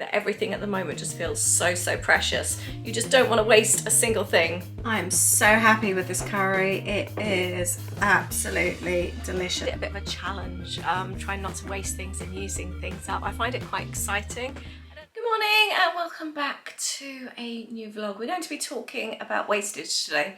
that everything at the moment just feels so, so precious. You just don't want to waste a single thing. I'm so happy with this curry. It is absolutely delicious. A bit of a challenge, trying not to waste things and using things up. I find it quite exciting. Good morning and welcome back to a new vlog. We're going to be talking about wastage today.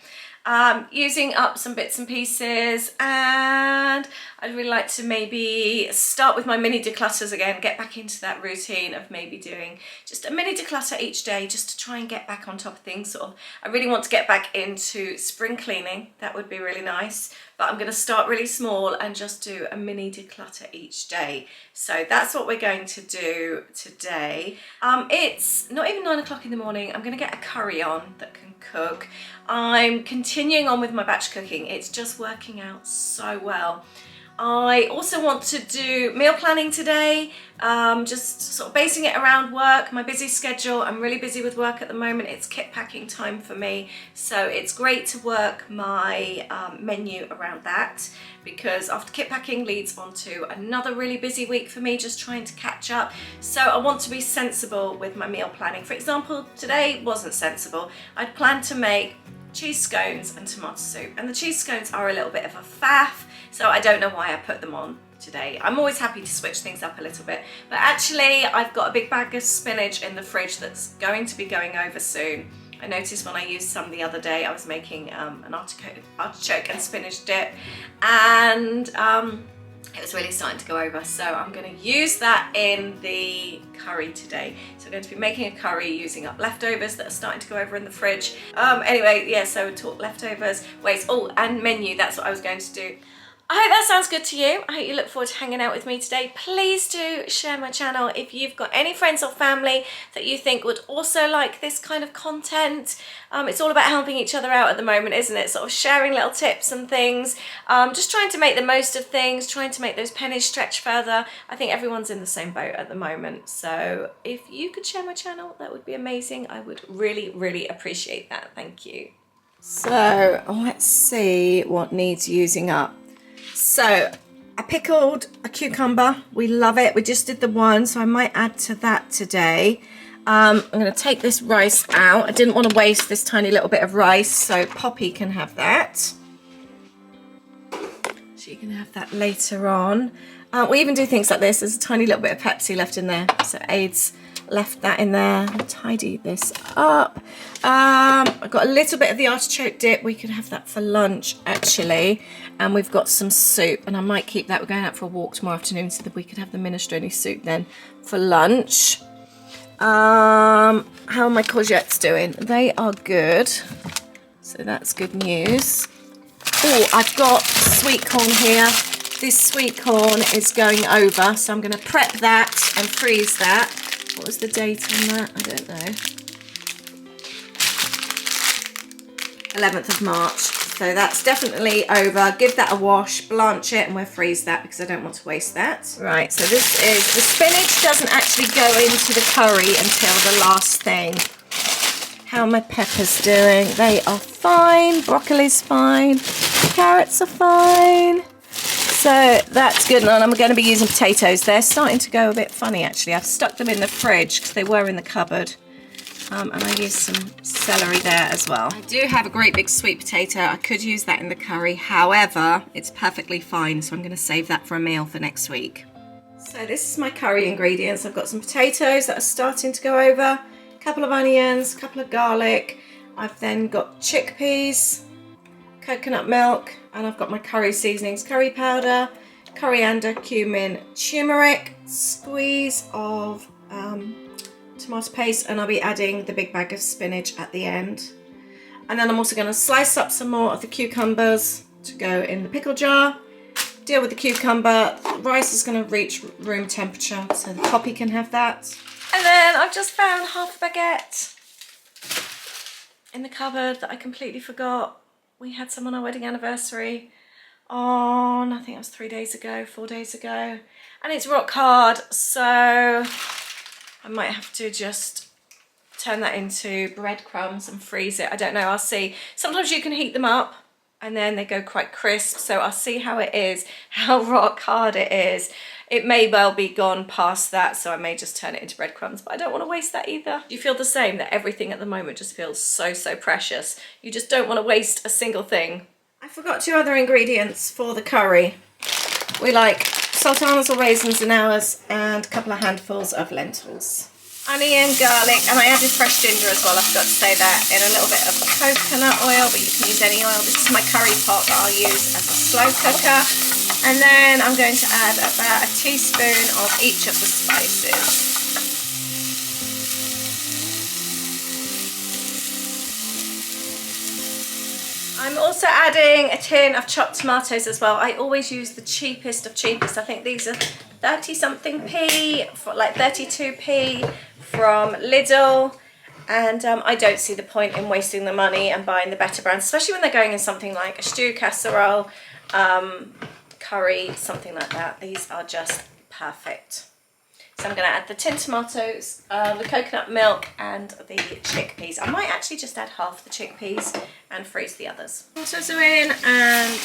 Using up some bits and pieces, and I'd really like to maybe start with my mini declutters again, get back into that routine of maybe doing just a mini declutter each day just to try and get back on top of things. I really want to get back into spring cleaning. That would be really nice, but I'm going to start really small and just do a mini declutter each day. So that's what we're going to do today. It's not even 9 o'clock in the morning. I'm going to get a curry on that can cook. I'm continuing on with my batch cooking. It's just working out so well. I also want to do meal planning today, just sort of basing it around work, my busy schedule. I'm really busy with work at the moment. It's kit packing time for me, so it's great to work my menu around that, because after kit packing leads on to another really busy week for me, just trying to catch up. So I want to be sensible with my meal planning. For example, today wasn't sensible. I'd planned to make cheese scones and tomato soup, and the cheese scones are a little bit of a faff, so I don't know why I put them on today. I'm always happy to switch things up a little bit, but actually I've got a big bag of spinach in the fridge that's going to be going over soon. I noticed when I used some the other day, I was making an artichoke and spinach dip, and it was really starting to go over, so I'm going to use that in the curry today. So I'm going to be making a curry using up leftovers that are starting to go over in the fridge. Anyway, yeah, so talk leftovers, waste, and menu, that's what I was going to do. I hope that sounds good to you. I hope you look forward to hanging out with me today. Please do share my channel if you've got any friends or family that you think would also like this kind of content. It's all about helping each other out at the moment, isn't it? Sort of sharing little tips and things, just trying to make the most of things, trying to make those pennies stretch further. I think everyone's in the same boat at the moment. So if you could share my channel, that would be amazing. I would really, really appreciate that. Thank you. So let's see what needs using up. So I pickled a cucumber. We love it. We just did the one, so I might add to that today. I'm going to take this rice out. I didn't want to waste this tiny little bit of rice, so Poppy can have that. She can have that later on. We even do things like this. There's a tiny little bit of Pepsi left in there, so Aiden's left that in there. I'll tidy this up. I've got a little bit of the artichoke dip. We could have that for lunch actually, and we've got some soup, and I might keep that. We're going out for a walk tomorrow afternoon, so that we could have the minestrone soup then for lunch. How are my courgettes doing? They are good, so that's good news. Oh, I've got sweet corn here. This sweet corn is going over, so I'm going to prep that and freeze that. What was the date on that? I don't know. 11th of March. So that's definitely over. Give that a wash, blanch it, and we'll freeze that because I don't want to waste that. Right, so this is, the spinach doesn't actually go into the curry until the last thing. How are my peppers doing? They are fine. Broccoli's fine. Carrots are fine. So that's good, and I'm going to be using potatoes. They're starting to go a bit funny actually. I've stuck them in the fridge because they were in the cupboard. And I used some celery there as well. I do have a great big sweet potato. I could use that in the curry. However, it's perfectly fine, so I'm going to save that for a meal for next week. So this is my curry ingredients. I've got some potatoes that are starting to go over, a couple of onions, a couple of garlic. I've then got chickpeas, coconut milk, and I've got my curry seasonings, curry powder, coriander, cumin, turmeric, squeeze of tomato paste, and I'll be adding the big bag of spinach at the end. And then I'm also going to slice up some more of the cucumbers to go in the pickle jar. Deal with the cucumber. The rice is going to reach room temperature, so the Poppy can have that. And then I've just found half a baguette in the cupboard that I completely forgot. We had some on our wedding anniversary on, I think it was 4 days ago, and it's rock hard, so I might have to just turn that into breadcrumbs and freeze it. I don't know, I'll see. Sometimes you can heat them up and then they go quite crisp. So I'll see how it is, how rock hard it is. It may well be gone past that, so I may just turn it into breadcrumbs, but I don't want to waste that either. Do you feel the same, that everything at the moment just feels so precious? You just don't want to waste a single thing. I forgot 2 other ingredients for the curry. We like sultanas or raisins in ours, and a couple of handfuls of lentils. Onion, garlic, and I added fresh ginger as well, I forgot to say that, in a little bit of coconut oil, but you can use any oil. This is my curry pot that I'll use as a slow cooker. And then I'm going to add about a teaspoon of each of the spices. I'm also adding a tin of chopped tomatoes as well. I always use the cheapest of cheapest. I think these are 30 something p, like 32p from Lidl. And I don't see the point in wasting the money and buying the better brands, especially when they're going in something like a stew casserole, curry, something like that. These are just perfect. So I'm going to add the tinned tomatoes, the coconut milk, and the chickpeas. I might actually just add half the chickpeas and freeze the others. Tomatoes are in, and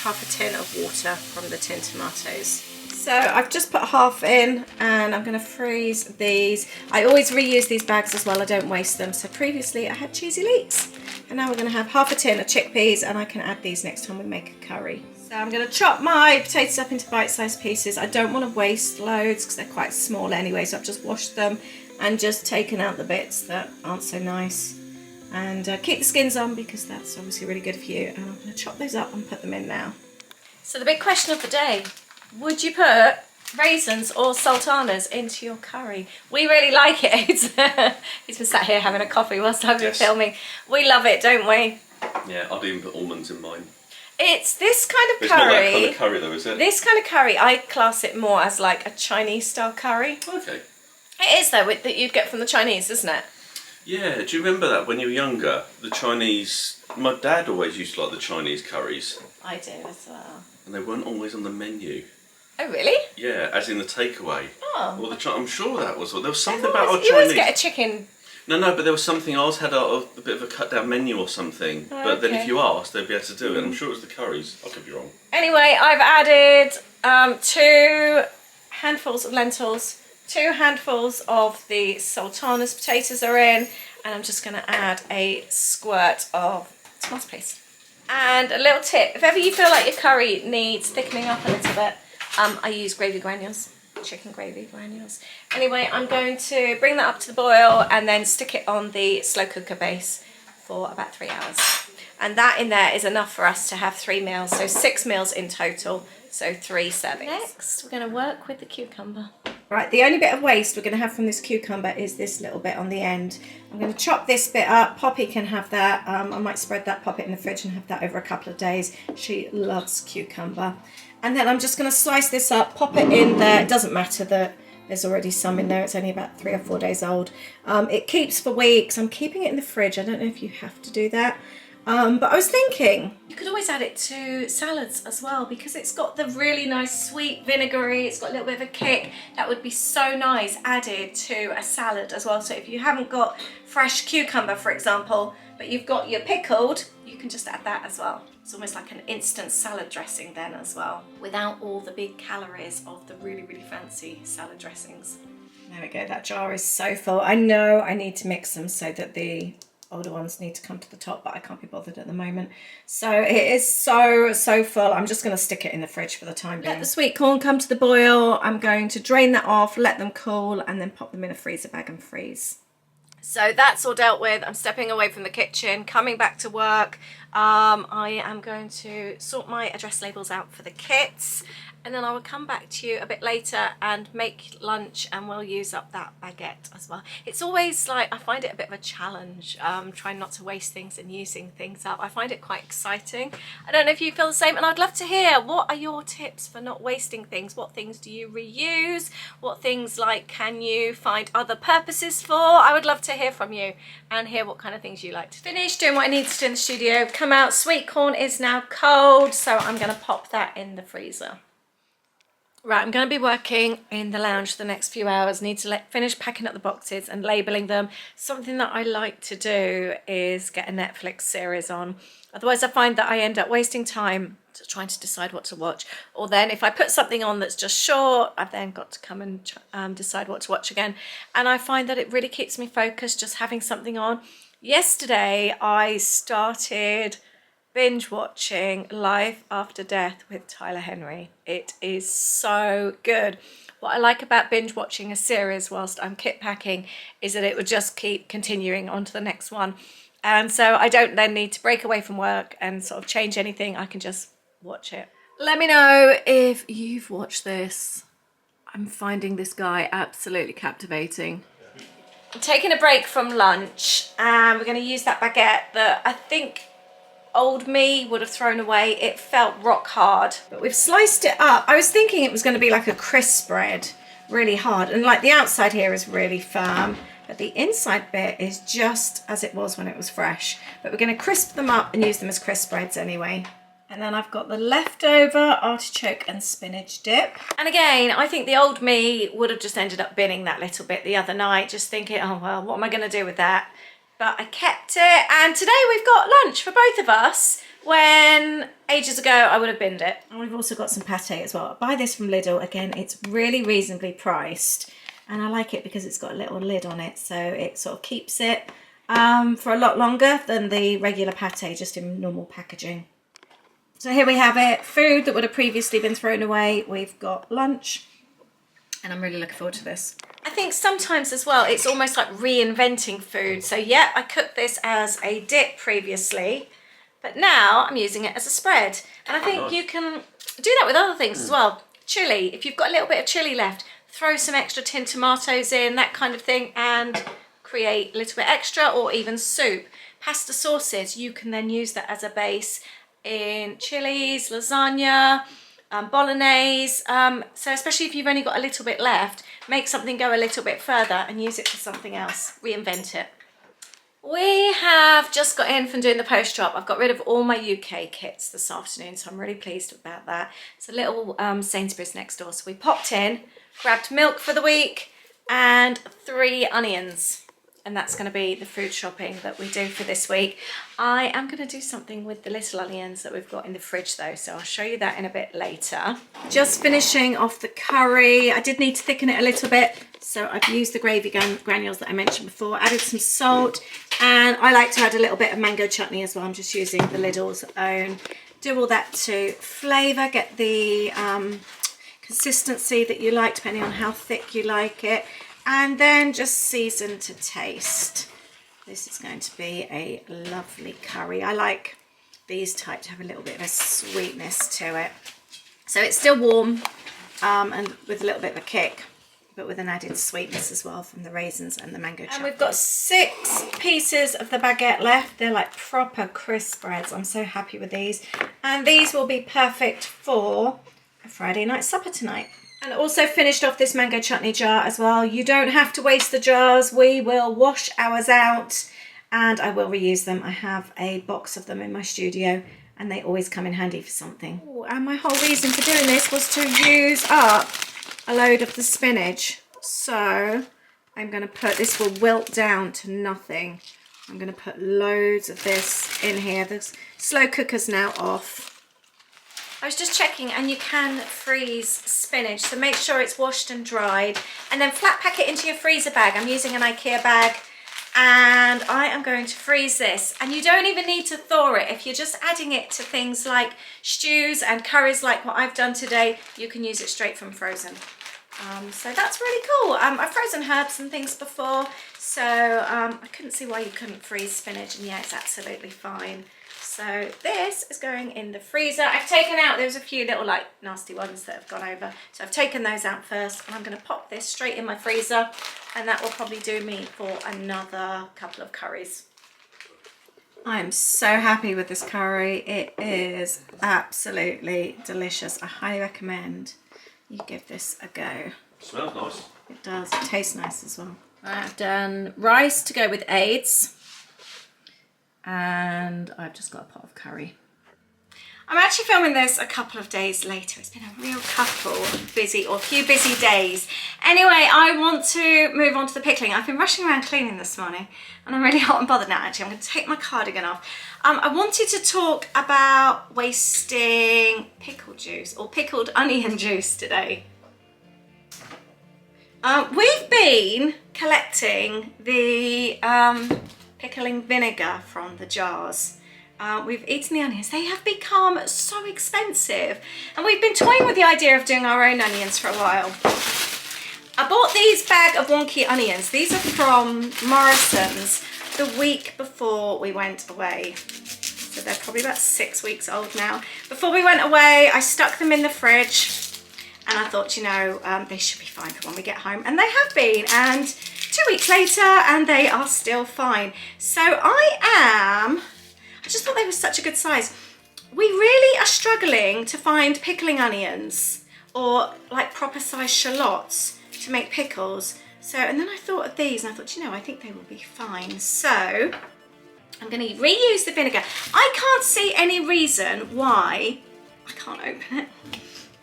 half a tin of water from the tinned tomatoes. So I've just put half in, and I'm going to freeze these. I always reuse these bags as well, I don't waste them. So previously I had cheesy leeks, and now we're going to have half a tin of chickpeas, and I can add these next time we make a curry. So I'm going to chop my potatoes up into bite-sized pieces. I don't want to waste loads because they're quite small anyway, so I've just washed them and just taken out the bits that aren't so nice. And keep the skins on because that's obviously really good for you. And I'm going to chop those up and put them in now. So the big question of the day, would you put raisins or sultanas into your curry? We really like it. He's been sat here having a coffee whilst I've been filming. We love it, don't we? Yeah, I'd even put almonds in mine. It's this kind of curry. It's not that kind of curry though, is it? This kind of curry, I class it more as like a Chinese style curry. Okay. It is though, that you'd get from the Chinese, isn't it? Yeah, do you remember that when you were younger? The Chinese, my dad always used to like the Chinese curries. I do as well. And they weren't always on the menu. Oh really? Yeah, as in the takeaway. Oh. Or I'm sure that was, there was something about our Chinese. You always get a chicken. No, but there was something else, had a bit of a cut down menu or something. Oh, but then if you asked, they'd be able to do it. I'm sure it was the curries. I could be wrong. Anyway, I've added 2 handfuls of lentils, 2 handfuls of the sultanas potatoes are in, and I'm just going to add a squirt of tomato paste. And a little tip, if ever you feel like your curry needs thickening up a little bit, I use gravy granules. Chicken gravy granules. Anyway, I'm going to bring that up to the boil and then stick it on the slow cooker base for about 3 hours. And that in there is enough for us to have 3 meals, so 6 meals in total, so 3 servings. Next, we're going to work with the cucumber. Right, the only bit of waste we're going to have from this cucumber is this little bit on the end. I'm going to chop this bit up. Poppy can have that. I might spread that, pop it in the fridge and have that over a couple of days. She loves cucumber. And then I'm just going to slice this up, pop it in there. It doesn't matter that there's already some in there. It's only about 3 or 4 days old. It keeps for weeks. I'm keeping it in the fridge. I don't know if you have to do that. But I was thinking, you could always add it to salads as well because it's got the really nice sweet vinegary. It's got a little bit of a kick. That would be so nice added to a salad as well. So if you haven't got fresh cucumber, for example, but you've got your pickled, you can just add that as well. It's almost like an instant salad dressing then as well, without all the big calories of the really fancy salad dressings. There we go, that jar is so full. I know I need to mix them so that the older ones need to come to the top, but I can't be bothered at the moment. So it is so full. I'm just going to stick it in the fridge for the time being. Let the sweet corn come to the boil. I'm going to drain that off, let them cool, and then pop them in a freezer bag and freeze. So that's all dealt with. I'm stepping away from the kitchen, coming back to work. I am going to sort my address labels out for the kits, and then I will come back to you a bit later and make lunch, and we'll use up that baguette as well. It's always like, I find it a bit of a challenge, trying not to waste things and using things up. I find it quite exciting. I don't know if you feel the same, and I'd love to hear, what are your tips for not wasting things? What things do you reuse? What things like can you find other purposes for? I would love to hear from you and hear what kind of things you like to do. Finish doing what I need to do in the studio, come out. Sweet corn is now cold, so I'm going to pop that in the freezer. Right, I'm going to be working in the lounge for the next few hours. Need to finish packing up the boxes and labelling them. Something that I like to do is get a Netflix series on. Otherwise, I find that I end up wasting time trying to decide what to watch. Or then if I put something on that's just short, I've then got to come and decide what to watch again. And I find that it really keeps me focused just having something on. Yesterday, I started binge watching Life After Death with Tyler Henry. It is so good. What I like about binge watching a series whilst I'm kit packing is that it would just keep continuing on to the next one. And so I don't then need to break away from work and sort of change anything. I can just watch it. Let me know if you've watched this. I'm finding this guy absolutely captivating. I'm taking a break from lunch and we're going to use that baguette that I think old me would have thrown away. It felt rock hard, but we've sliced it up. I was thinking it was going to be like a crisp bread, really hard, and like the outside here is really firm, but the inside bit is just as it was when it was fresh. But we're going to crisp them up and use them as crisp breads anyway. And then I've got the leftover artichoke and spinach dip. And again, I think the old me would have just ended up binning that little bit the other night, just thinking, oh well, what am I going to do with that? But I kept it, and today we've got lunch for both of us, when ages ago I would have binned it. And we've also got some pate as well. I buy this from Lidl. Again, it's really reasonably priced, and I like it because it's got a little lid on it, so it sort of keeps it for a lot longer than the regular pate, just in normal packaging. So here we have it, food that would have previously been thrown away. We've got lunch, and I'm really looking forward to this. I think sometimes as well, it's almost like reinventing food. So yeah, I cooked this as a dip previously, but now I'm using it as a spread. And I think you can do that with other things as well. Chili, if you've got a little bit of chili left, throw some extra tin tomatoes in, that kind of thing, and create a little bit extra, or even soup. Pasta sauces, you can then use that as a base in chilies, lasagna, bolognese. So especially if you've only got a little bit left, make something go a little bit further and use it for something else. Reinvent it. We have just got in from doing the post drop. I've got rid of all my UK kits this afternoon, so I'm really pleased about that. It's a little Sainsbury's next door, so we popped in, grabbed milk for the week and 3 onions. And that's going to be the food shopping that we do for this week. I am going to do something with the little onions that we've got in the fridge though, so I'll show you that in a bit later. Just finishing off the curry. I did need to thicken it a little bit, so I've used the gravy granules that I mentioned before, added some salt, and I like to add a little bit of mango chutney as well. I'm just using the Lidl's own. Do all that to flavour, get the consistency that you like, depending on how thick you like it. And then just season to taste. This is going to be a lovely curry. I like these type to have a little bit of a sweetness to it. So it's still warm and with a little bit of a kick, but with an added sweetness as well from the raisins and the mango chutney. And we've got 6 pieces of the baguette left. They're like proper crisp breads. I'm so happy with these. And these will be perfect for a Friday night supper tonight. And also finished off this mango chutney jar as well. You don't have to waste the jars. We will wash ours out and I will reuse them. I have a box of them in my studio and they always come in handy for something. Ooh, and my whole reason for doing this was to use up a load of the spinach. So I'm going to put, this will wilt down to nothing. I'm going to put loads of this in here. The slow cooker's now off. I was just checking, and you can freeze spinach, so make sure it's washed and dried, and then flat pack it into your freezer bag. I'm using an IKEA bag, and I am going to freeze this. And you don't even need to thaw it. If you're just adding it to things like stews and curries like what I've done today, you can use it straight from frozen. So that's really cool. I've frozen herbs and things before, so I couldn't see why you couldn't freeze spinach, and yeah, it's absolutely fine. So this is going in the freezer. I've taken out, there's a few little like nasty ones that have gone over. So I've taken those out first, and I'm going to pop this straight in my freezer, and that will probably do me for another couple of curries. I'm so happy with this curry. It is absolutely delicious. I highly recommend you give this a go. It smells nice. It does. It tastes nice as well. I've done rice to go with aids. And I've just got a pot of curry. I'm actually filming this a couple of days later. It's been a real few busy days. Anyway, I want to move on to the pickling. I've been rushing around cleaning this morning and I'm really hot and bothered now actually. I'm going to take my cardigan off. I wanted to talk about wasting pickle juice or pickled onion juice today. We've been collecting the pickling vinegar from the jars. We've eaten the onions. They have become so expensive. And we've been toying with the idea of doing our own onions for a while. I bought these bag of wonky onions. These are from Morrison's the week before we went away. So they're probably about 6 weeks old now. Before we went away, I stuck them in the fridge. And I thought, you know, they should be fine for when we get home. And they have been. And 2 weeks later, and they are still fine. So I just thought they were such a good size. We really are struggling to find pickling onions or like proper size shallots to make pickles. So, and then I thought of these and I thought, you know, I think they will be fine. So I'm going to reuse the vinegar. I can't see any reason why I can't open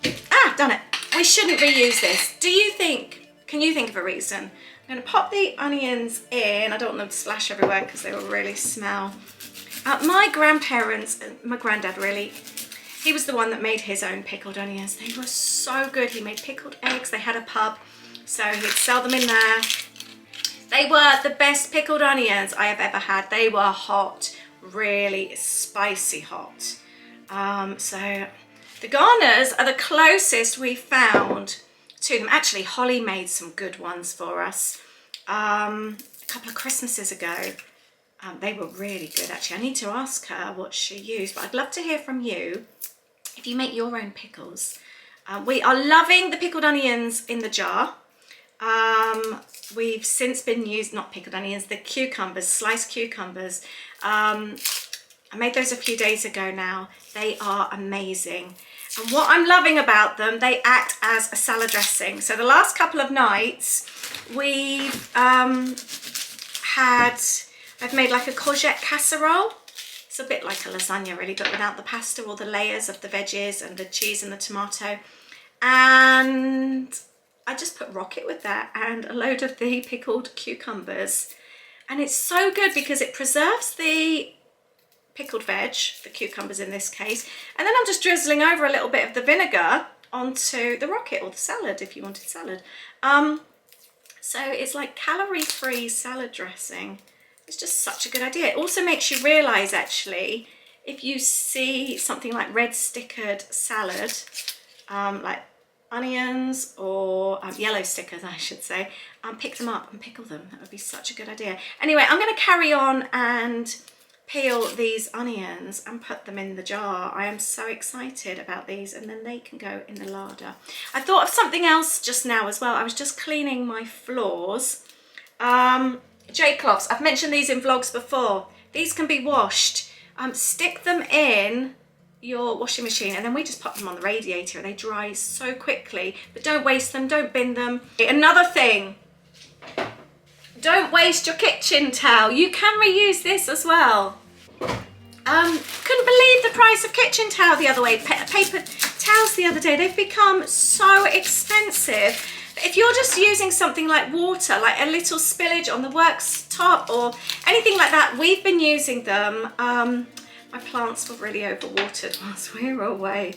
it. Ah, done it. We shouldn't reuse this. Do you think, can you think of a reason? I'm going to pop the onions in. I don't want them to splash everywhere because they will really smell. My grandparents, my granddad really, he was the one that made his own pickled onions. They were so good. He made pickled eggs. They had a pub, so he'd sell them in there. They were the best pickled onions I have ever had. They were hot, really spicy hot. So the Garners are the closest we found to them. Actually, Holly made some good ones for us a couple of Christmases ago. They were really good actually. I need to ask her what she used, but I'd love to hear from you if you make your own pickles. We are loving the pickled onions in the jar. We've since been used, not pickled onions, the cucumbers, sliced cucumbers. I made those a few days ago now. They are amazing. And what I'm loving about them, they act as a salad dressing. So the last couple of nights we've I've made like a courgette casserole. It's a bit like a lasagna really, but without the pasta or the layers of the veggies and the cheese and the tomato. And I just put rocket with that and a load of the pickled cucumbers. And it's so good because it preserves the pickled veg, the cucumbers in this case. And then I'm just drizzling over a little bit of the vinegar onto the rocket or the salad if you wanted salad. So it's like calorie-free salad dressing. It's just such a good idea. It also makes you realise actually, if you see something like red stickered salad, like onions or yellow stickers I should say, pick them up and pickle them. That would be such a good idea. Anyway, I'm going to carry on and peel these onions and put them in the jar. I am so excited about these, and then they can go in the larder. I thought of something else just now as well. I was just cleaning my floors. J-cloths, I've mentioned these in vlogs before. These can be washed. Stick them in your washing machine and then we just pop them on the radiator. They dry so quickly, but don't waste them, don't bin them. Another thing, don't waste your kitchen towel. You can reuse this as well. Couldn't believe the price of kitchen towel the other way. Paper towels the other day, they've become so expensive. If you're just using something like water, like a little spillage on the works top or anything like that, we've been using them. My plants were really overwatered whilst we were away.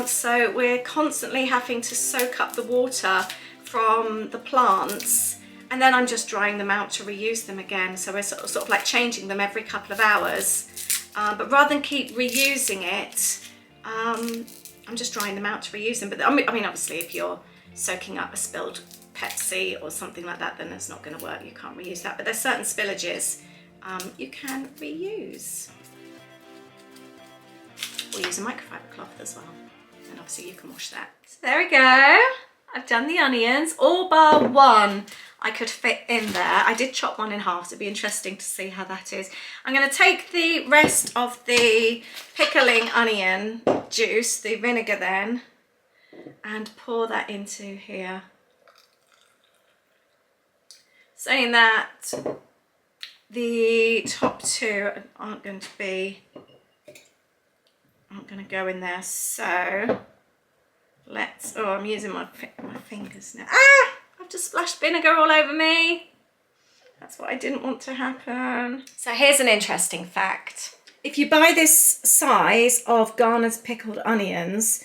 So we're constantly having to soak up the water from the plants, and then I'm just drying them out to reuse them again. So we're sort of like changing them every couple of hours. But rather than keep reusing it, I'm just drying them out to reuse them. But I mean, obviously if you're soaking up a spilled Pepsi or something like that, then it's not going to work. You can't reuse that. But there's certain spillages you can reuse. We'll use a microfiber cloth as well, and obviously you can wash that. So there we go. I've done the onions, all bar one I could fit in there. I did chop one in half, so it'd be interesting to see how that is. I'm going to take the rest of the pickling onion juice, the vinegar then, and pour that into here. Saying that the top two aren't going to be aren't going to go in there. So let's, oh, I'm using my fingers now. Ah, I've just splashed vinegar all over me. That's what I didn't want to happen. So here's an interesting fact. If you buy this size of Garner's pickled onions,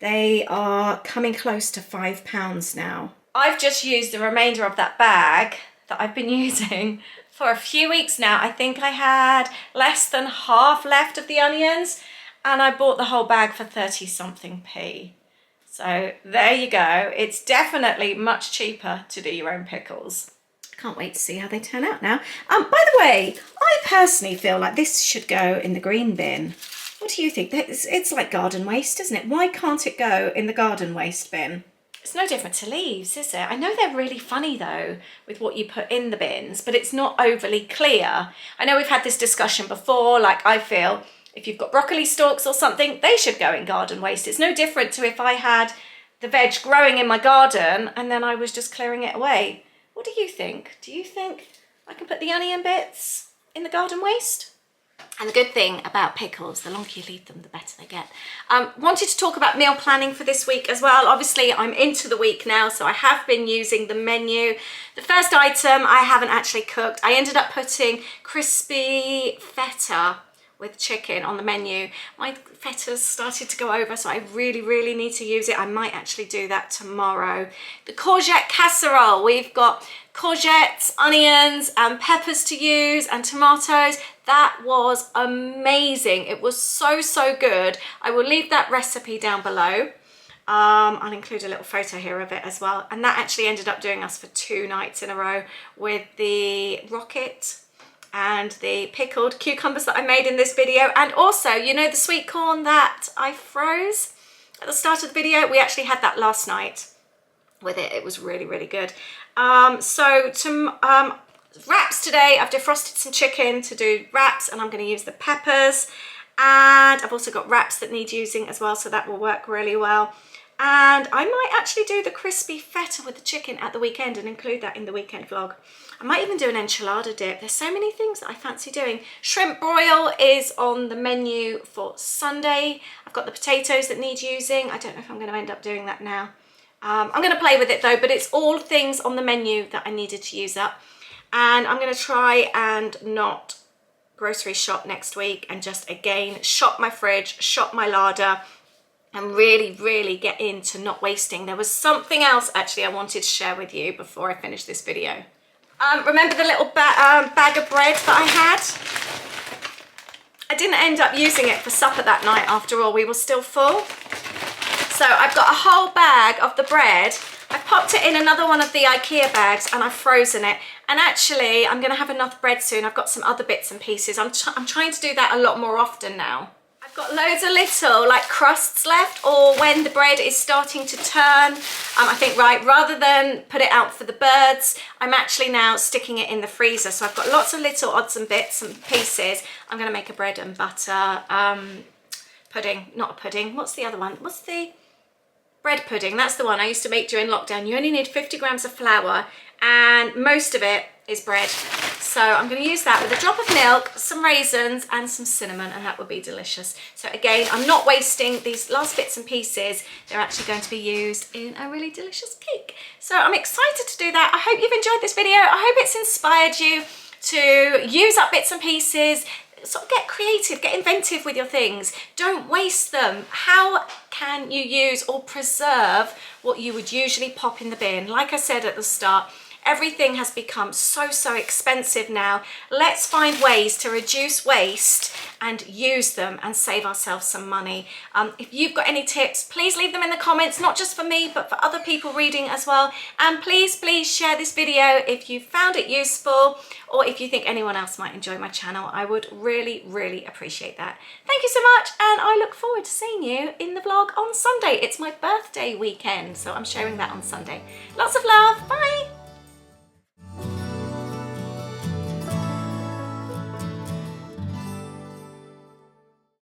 they are coming close to £5 now. I've just used the remainder of that bag that I've been using for a few weeks now. I think I had less than half left of the onions and I bought the whole bag for 30 something p. So there you go. It's definitely much cheaper to do your own pickles. Can't wait to see how they turn out now. By the way, I personally feel like this should go in the green bin. What do you think? It's like garden waste, isn't it? Why can't it go in the garden waste bin? It's no different to leaves, is it? I know they're really funny though with what you put in the bins, but it's not overly clear. I know we've had this discussion before, like I feel if you've got broccoli stalks or something, they should go in garden waste. It's no different to if I had the veg growing in my garden and then I was just clearing it away. What do you think? Do you think I can put the onion bits in the garden waste? And the good thing about pickles, the longer you leave them, the better they get. Wanted to talk about meal planning for this week as well. Obviously, I'm into the week now, so I have been using the menu. The first item I haven't actually cooked. I ended up putting crispy feta with chicken on the menu. My feta's started to go over, so I really need to use it. I might actually do that tomorrow. The courgette casserole. We've got courgettes, onions and peppers to use and tomatoes. That was amazing. It was so good. I will leave that recipe down below. I'll include a little photo here of it as well. And that actually ended up doing us for 2 nights in a row with the rocket and the pickled cucumbers that I made in this video. And also, you know, the sweet corn that I froze at the start of the video? We actually had that last night with it. It was really good. Wraps today. I've defrosted some chicken to do wraps and I'm going to use the peppers. And I've also got wraps that need using as well, so that will work really well. And I might actually do the crispy feta with the chicken at the weekend and include that in the weekend vlog. I might even do an enchilada dip. There's so many things that I fancy doing. Shrimp broil is on the menu for Sunday. I've got the potatoes that need using. I don't know if I'm going to end up doing that now. I'm going to play with it though, but it's all things on the menu that I needed to use up. And I'm going to try and not grocery shop next week and just again shop my fridge, shop my larder, and really get into not wasting. There was something else actually I wanted to share with you before I finish this video. Remember the little bag of bread that I had? I didn't end up using it for supper that night after all. We were still full. So I've got a whole bag of the bread. I've popped it in another one of the IKEA bags and I've frozen it. And actually, I'm going to have enough bread soon. I've got some other bits and pieces. I'm trying to do that a lot more often now. I've got loads of little like crusts left, or when the bread is starting to turn, I think, right, rather than put it out for the birds, I'm actually now sticking it in the freezer. So I've got lots of little odds and bits and pieces. I'm going to make a bread and butter pudding, not a pudding. What's the other one? What's the bread pudding? That's the one I used to make during lockdown. You only need 50 grams of flour and most of it is bread. So I'm going to use that with a drop of milk, some raisins and some cinnamon, and that would be delicious. So again, I'm not wasting these last bits and pieces. They're actually going to be used in a really delicious cake. So I'm excited to do that. I hope you've enjoyed this video. I hope it's inspired you to use up bits and pieces. Sort of get creative, get inventive with your things. Don't waste them. How can you use or preserve what you would usually pop in the bin? Like I said at the start, everything has become so expensive now. Let's find ways to reduce waste and use them and save ourselves some money. If you've got any tips, please leave them in the comments, not just for me, but for other people reading as well. And please share this video if you found it useful, or if you think anyone else might enjoy my channel. I would really appreciate that. Thank you so much, and I look forward to seeing you in the vlog on Sunday. It's my birthday weekend, so I'm sharing that on Sunday. Lots of love, bye!